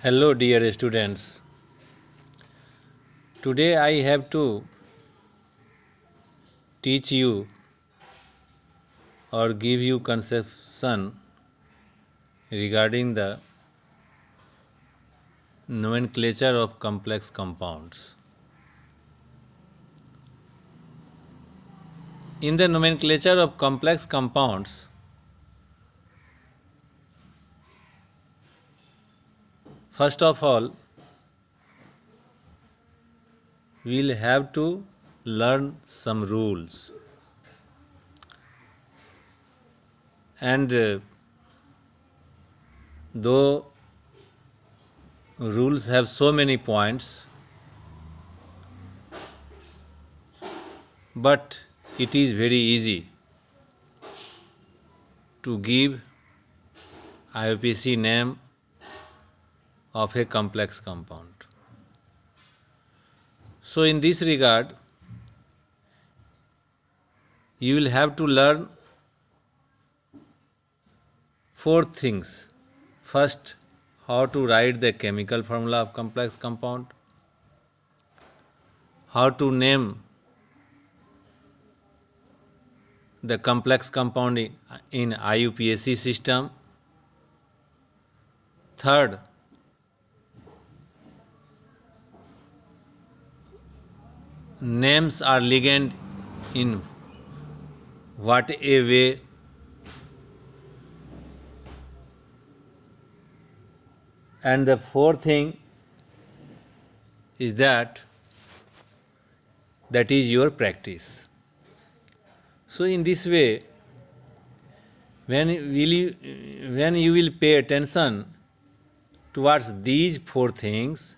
Hello, dear students. Today I have to teach you or give you conception regarding the nomenclature of complex compounds. In the nomenclature of complex compounds, first of all, we'll have to learn some rules. And though rules have so many points, but it is very easy to give IUPAC name of a complex compound. So in this regard, you will have to learn four things. First, how to write the chemical formula of complex compound, how to name the complex compound in IUPAC system. Third, names are ligand in what a way. And the fourth thing is that is your practice. So in this way, when you will pay attention towards these four things,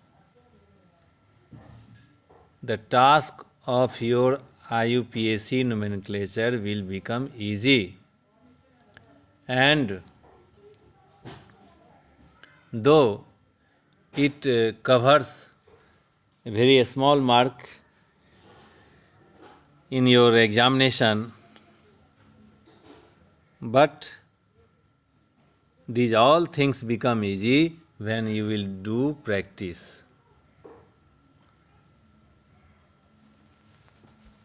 the task of your IUPAC nomenclature will become easy. And though it covers a very small mark in your examination, but these all things become easy when you will do practice.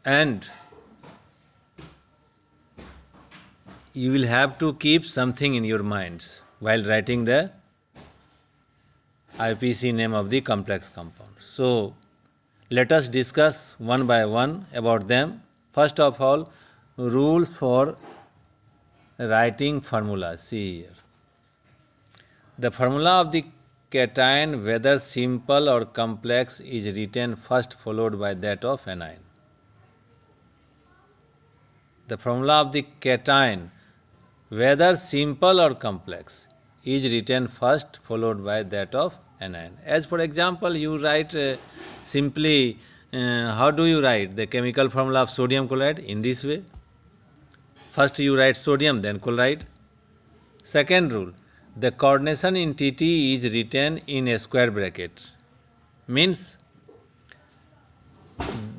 And you will have to keep something in your minds while writing the IUPAC name of the complex compound. So let us discuss one by one about them. First of all, rules for writing formula. See here. The formula of the cation, whether simple or complex, is written first followed by that of anion. The formula of the cation, whether simple or complex, is written first followed by that of anion. As for example, you write simply, how do you write the chemical formula of sodium chloride? In this way. First you write sodium, then chloride. Second rule, the coordination in TT is written in a square bracket. Means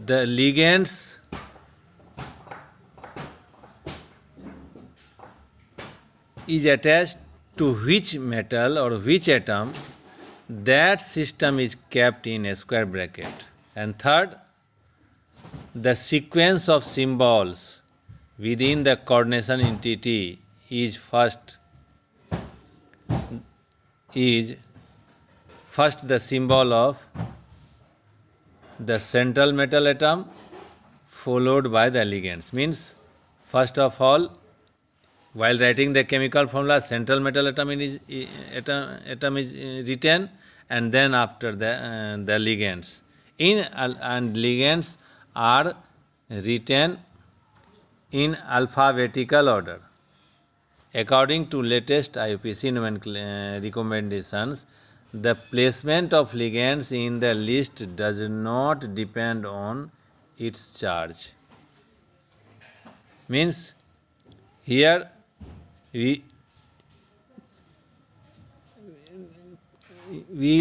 the ligands is attached to which metal or which atom, that system is kept in a square bracket. And third, the sequence of symbols within the coordination entity is first the symbol of the central metal atom followed by the ligands. Means first of all, while writing the chemical formula, central metal atom is written, and then after the ligands. And ligands are written in alphabetical order. According to latest IUPAC recommendations, the placement of ligands in the list does not depend on its charge. Means here we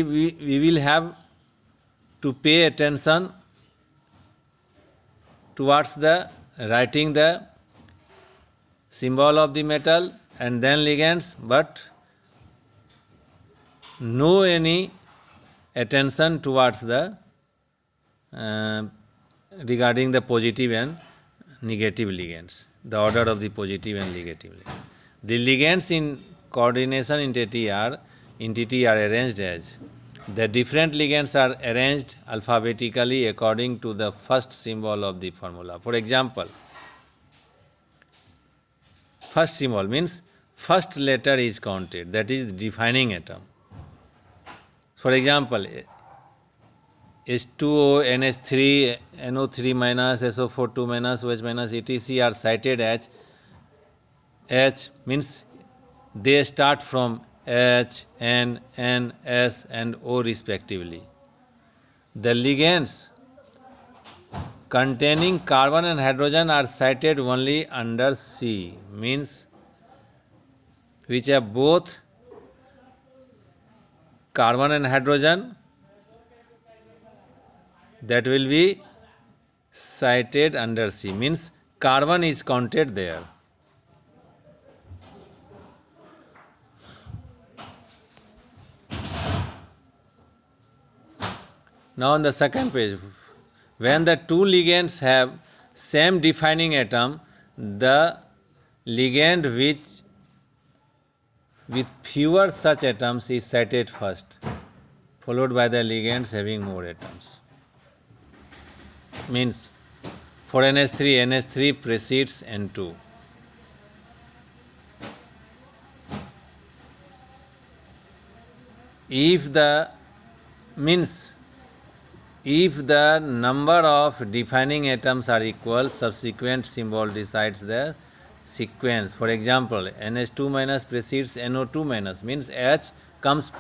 will have to pay attention towards the writing the symbol of the metal and then ligands, but no any attention towards the regarding the positive and negative ligands, the order of the positive and negative ligands. The ligands in coordination entity are arranged as the different ligands are arranged alphabetically according to the first symbol of the formula. For example, first symbol means first letter is counted, that is defining atom. For example, H2O, NH3, NO3 minus, SO4 2 minus, OH minus, etc. are cited as H, means they start from H, N, S and O respectively. The ligands containing carbon and hydrogen are cited only under C, means which have both carbon and hydrogen, that will be cited under C, means carbon is counted there. Now on the second page, when the two ligands have same defining atom, the ligand with fewer such atoms is cited first, followed by the ligands having more atoms. Means for NH3 precedes N2. If the number of defining atoms are equal, subsequent symbol decides the sequence. For example, NH2 minus precedes NO2 minus, means H comes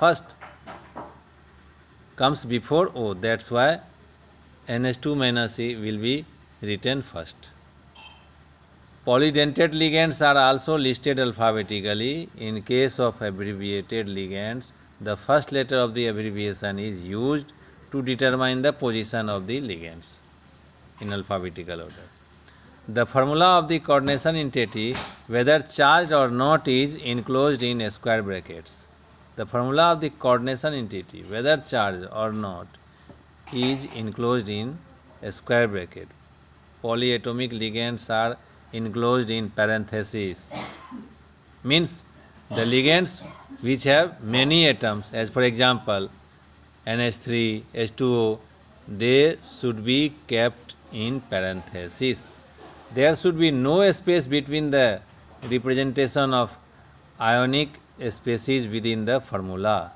before O. That's why NH2 minus E will be written first. Polydentate ligands are also listed alphabetically. In case of abbreviated ligands, the first letter of the abbreviation is used to determine the position of the ligands in alphabetical order. The formula of the coordination entity, whether charged or not, is enclosed in square brackets. The formula of the coordination entity, whether charged or not, is enclosed in a square bracket. Polyatomic ligands are enclosed in parentheses. Means the ligands which have many atoms, as for example NH3, H2O, they should be kept in parentheses. There should be no space between the representation of ionic species within the formula.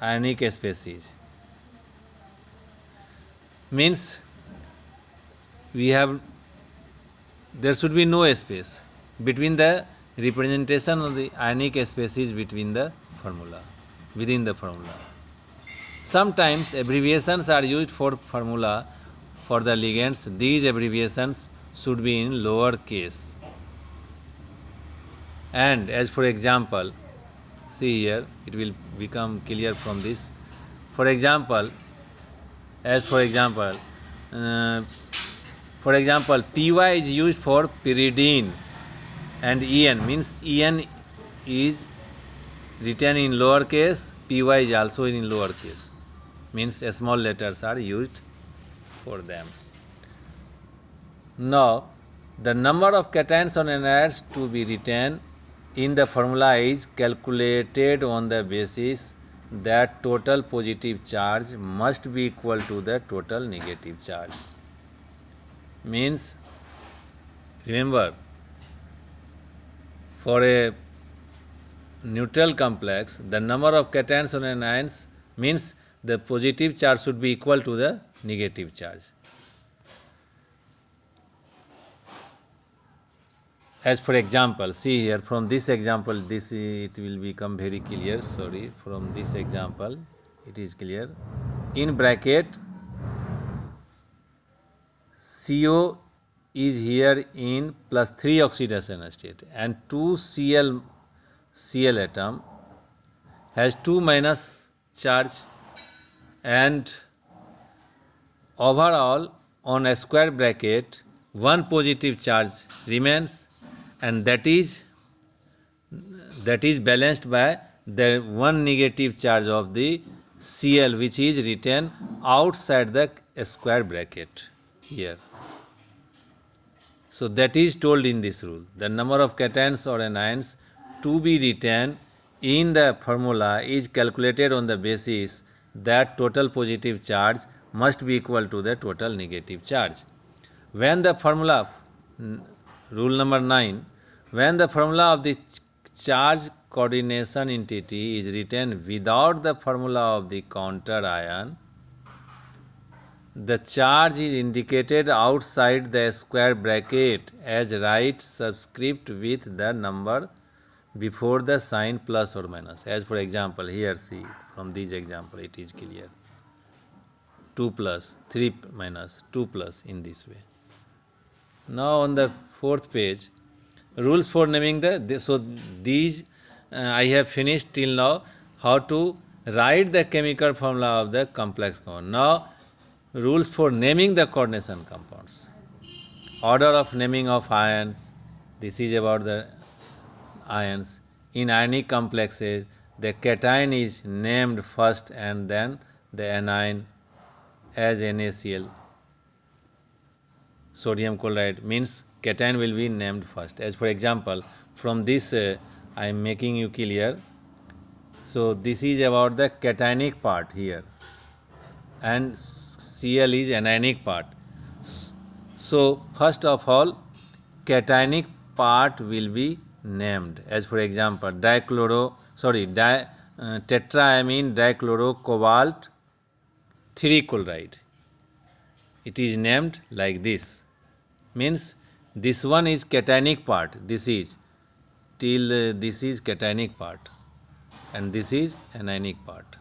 Ionic species means there should be no space between the representation of the ionic species within the formula. Sometimes abbreviations are used for formula for the ligands. These abbreviations should be in lower case. And as for example, see here, it will become clear from this. For example, PY is used for pyridine, and EN means EN is written in lower case, PY is also in lower case, means small letters are used for them. Now, the number of cations or anions to be written in the formula is calculated on the basis that total positive charge must be equal to the total negative charge. Means, remember, for a neutral complex, the number of cations or anions means the positive charge should be equal to the negative charge. As for example, see here, from this example, it will become very clear. Sorry, from this example, it is clear. In bracket, CO is here in +3 oxidation state, and 2 Cl atom has 2 minus charge, and overall on a square bracket 1 positive charge remains, and that is balanced by the one negative charge of the Cl which is written outside the square bracket here. So that is told in this rule. The number of cations or anions to be written in the formula is calculated on the basis that total positive charge must be equal to the total negative charge. When the formula, rule number 9, when the formula of the charge coordination entity is written without the formula of the counter ion, the charge is indicated outside the square bracket as right subscript with the number before the sign plus or minus. As for example, here see, from this example it is clear. 2 plus, 3 minus, 2 plus in this way. Now on the 4th page, rules for naming so these I have finished till now how to write the chemical formula of the complex compound. Now rules for naming the coordination compounds. Order of naming of ions. This is about the ions. In ionic complexes, the cation is named first and then the anion as NaCl. Sodium chloride means cation will be named first. As for example, from this I am making you clear. So this is about the cationic part here, and Cl is anionic part. So first of all, cationic part will be named. As for example, tetraamine dichlorocobalt 3 chloride. It is named like this. Means this one is cationic part. This is till this is cationic part, and this is anionic part.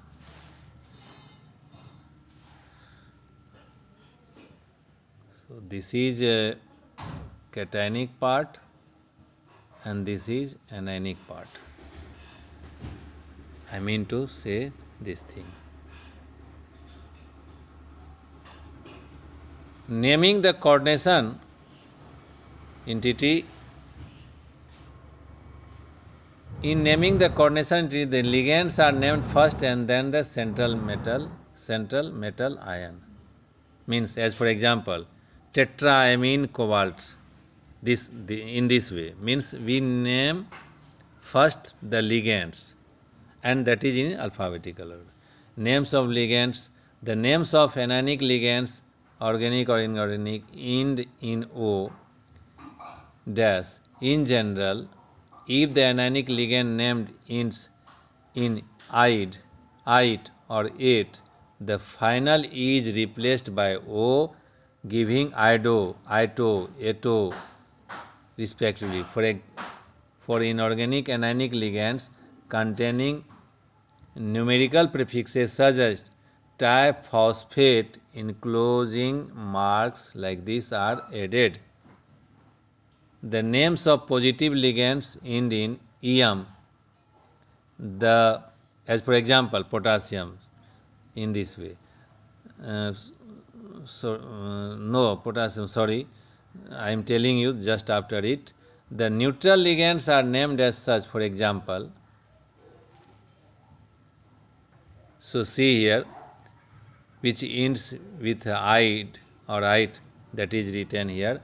So this is a cationic part and this is anionic part. I mean to say this thing. Naming the coordination entity. In naming the coordination entity, the ligands are named first and then the central metal ion. Means, as for example, tetraamine cobalt. In this way means we name first the ligands, and that is in alphabetical order. Names of ligands. The names of anionic ligands, organic or inorganic, end in O dash. In general, if the anionic ligand named ends in ide or ate, the final is replaced by O, giving ito, eto respectively. For inorganic anionic ligands containing numerical prefixes such as triphosphate, enclosing marks like this are added. The names of positive ligands end in ium. As for example, potassium in this way. Potassium, sorry, I am telling you just after it. The neutral ligands are named as such, for example. So see here, which ends with ide or ite, that is written here.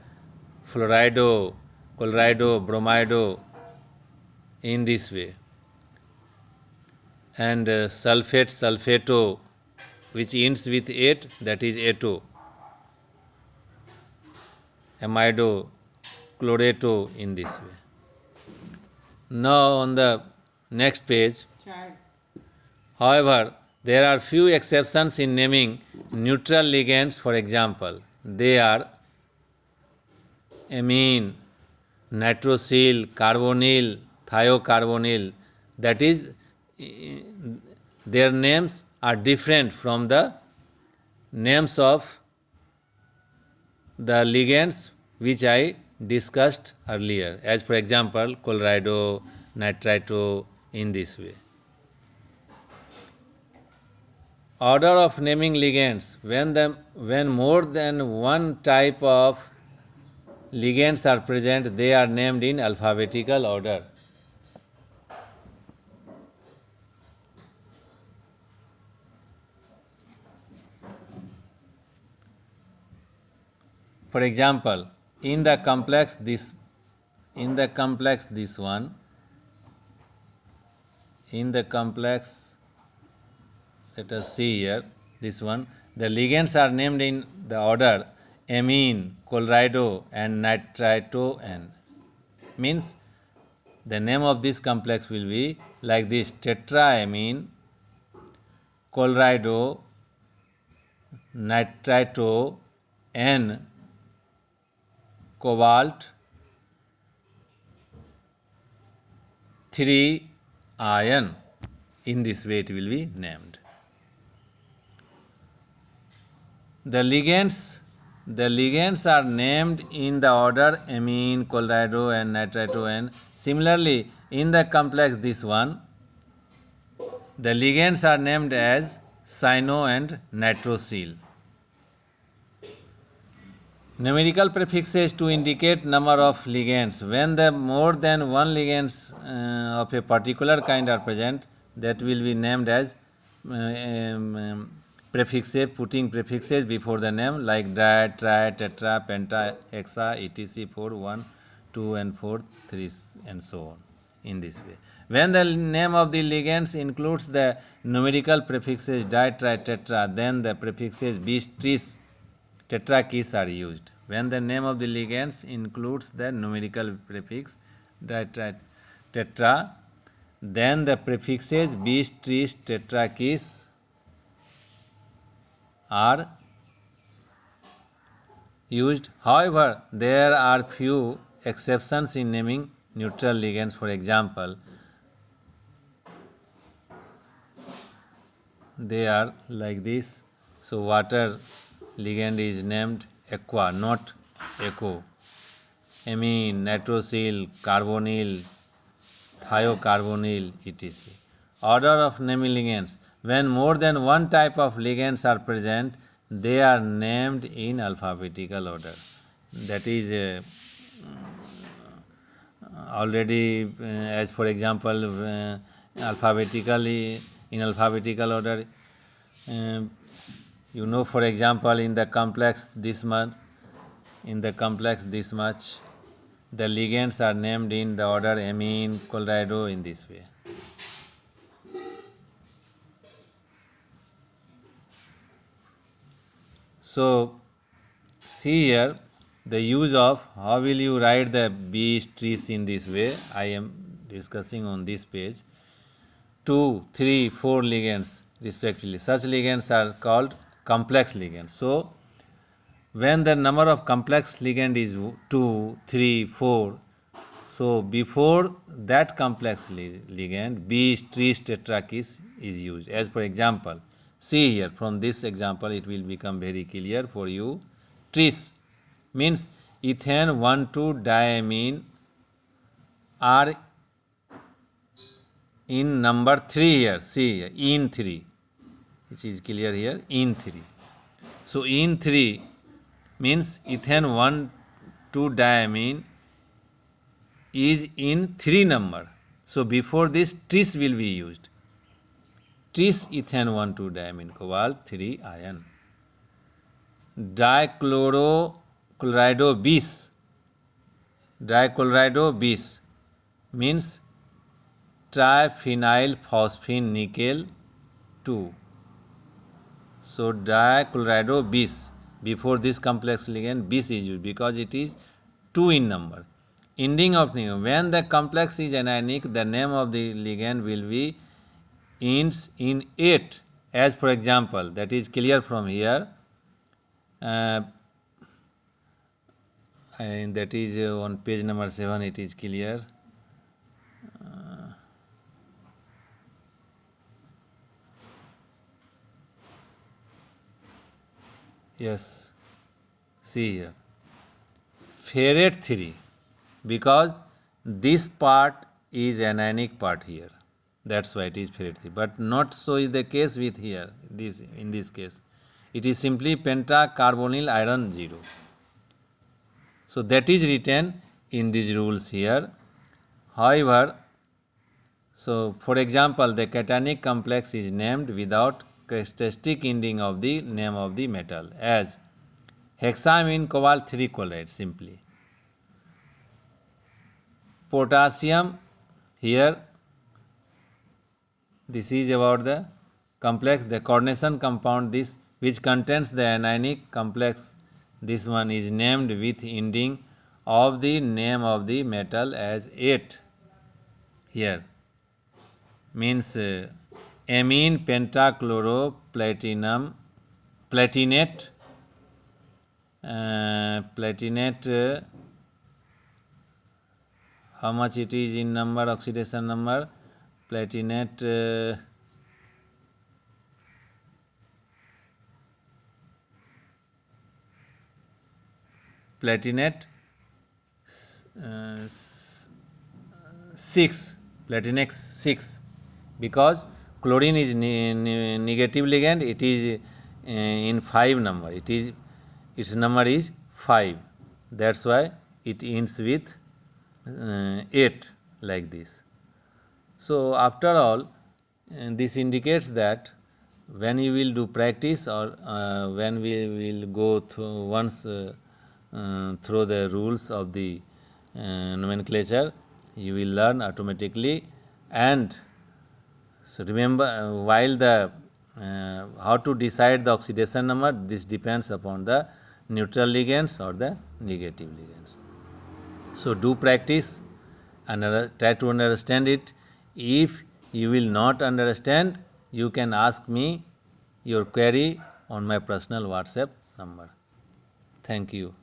Fluorido, chlorido, bromido, in this way. And sulfate, sulfato, which ends with ate, that is ato. Amido, chlorato, in this way. Now on the next page. However, there are few exceptions in naming neutral ligands. For example, they are amine, nitrosyl, carbonyl, thiocarbonyl. That is, their names are different from the names of the ligands which I discussed earlier. As for example, chlorido, nitrito, in this way. Order of naming ligands. When more than one type of ligands are present, they are named in alphabetical order. For example, in the complex this one, in the complex, let us see here, this one, the ligands are named in the order amine, chlorido and nitritoan. Means the name of this complex will be like this: tetraamine, chlorido, nitrito, N, cobalt, 3 iron. In this way it will be named. The ligands are named in the order amine, chlorido and nitritoan. Similarly, in the complex this one, the ligands are named as cyano and nitrosyl. Numerical prefixes to indicate number of ligands. When the more than one ligands of a particular kind are present, that will be named as prefixes, putting prefixes before the name like di, tri, tetra, penta, hexa, etc. 4, 1, 2 and 4, 3 and so on, in this way. When the name of the ligands includes the numerical prefixes di, tri, tetra, then the prefixes bis, tris, tetra, keys are used. When the name of the ligands includes the numerical prefix di, tri, tetra, then the prefixes bis, tris, tetra, keys are used. However, there are few exceptions in naming neutral ligands. For example, they are like this. So water ligand is named aqua, not echo. Amine, nitrosyl, carbonyl, thiocarbonyl, etc. Order of naming ligands. When more than one type of ligands are present, they are named in alphabetical order. That is already, as for example, alphabetically, in alphabetical order, you know, for example, in the complex this much, the ligands are named in the order amine, chlorido, in this way. So see here the use of how will you write the bis, tris in this way. I am discussing on this page. 2, 3, 4 ligands respectively. Such ligands are called complex ligands. So when the number of complex ligand is 2, 3, 4, so before that complex ligand, bis, tris, tetra, keys is used. As for example, see here, from this example it will become very clear for you. Tris means ethane 1,2-diamine are in number 3 here. See here, in 3, which is clear here, in 3. So in 3 means ethane 1,2-diamine is in 3 number. So before this tris will be used. Tris ethane 1,2-diamine, cobalt 3 ion. Dichlorochlorido bis means triphenyl phosphine nickel 2. So dichlorido bis, before this complex ligand bis is used because it is 2 in number. Ending of name. When the complex is anionic, the name of the ligand will be ends in 8. As for example, that is clear from here. And that is on page number 7 it is clear. Yes, see here, ferrate 3, because this part is anionic part here, that's why it is ferrate 3, but not so is the case with here. In this case it is simply pentacarbonyl iron 0. So that is written in these rules here. However, so for example, the cationic complex is named without characteristic ending of the name of the metal, as Hexa means cobalt 3 chloride simply. Potassium, here this is about the complex, the coordination compound, this which contains the anionic complex. This one is named with ending of the name of the metal as 8. Here means amine pentachloroplatinum platinate how much it is in number, oxidation number, platinate platinate 6, platinate 6, because chlorine is negative ligand, it is in 5 number, it is, its number is 5, that's why it ends with 8 like this. So after all, this indicates that when you will do practice, or when we will go through once through the rules of the nomenclature, you will learn automatically. And so remember, while the how to decide the oxidation number, this depends upon the neutral ligands or the negative ligands. So do practice and try to understand it. If you will not understand, you can ask me your query on my personal WhatsApp number. Thank you.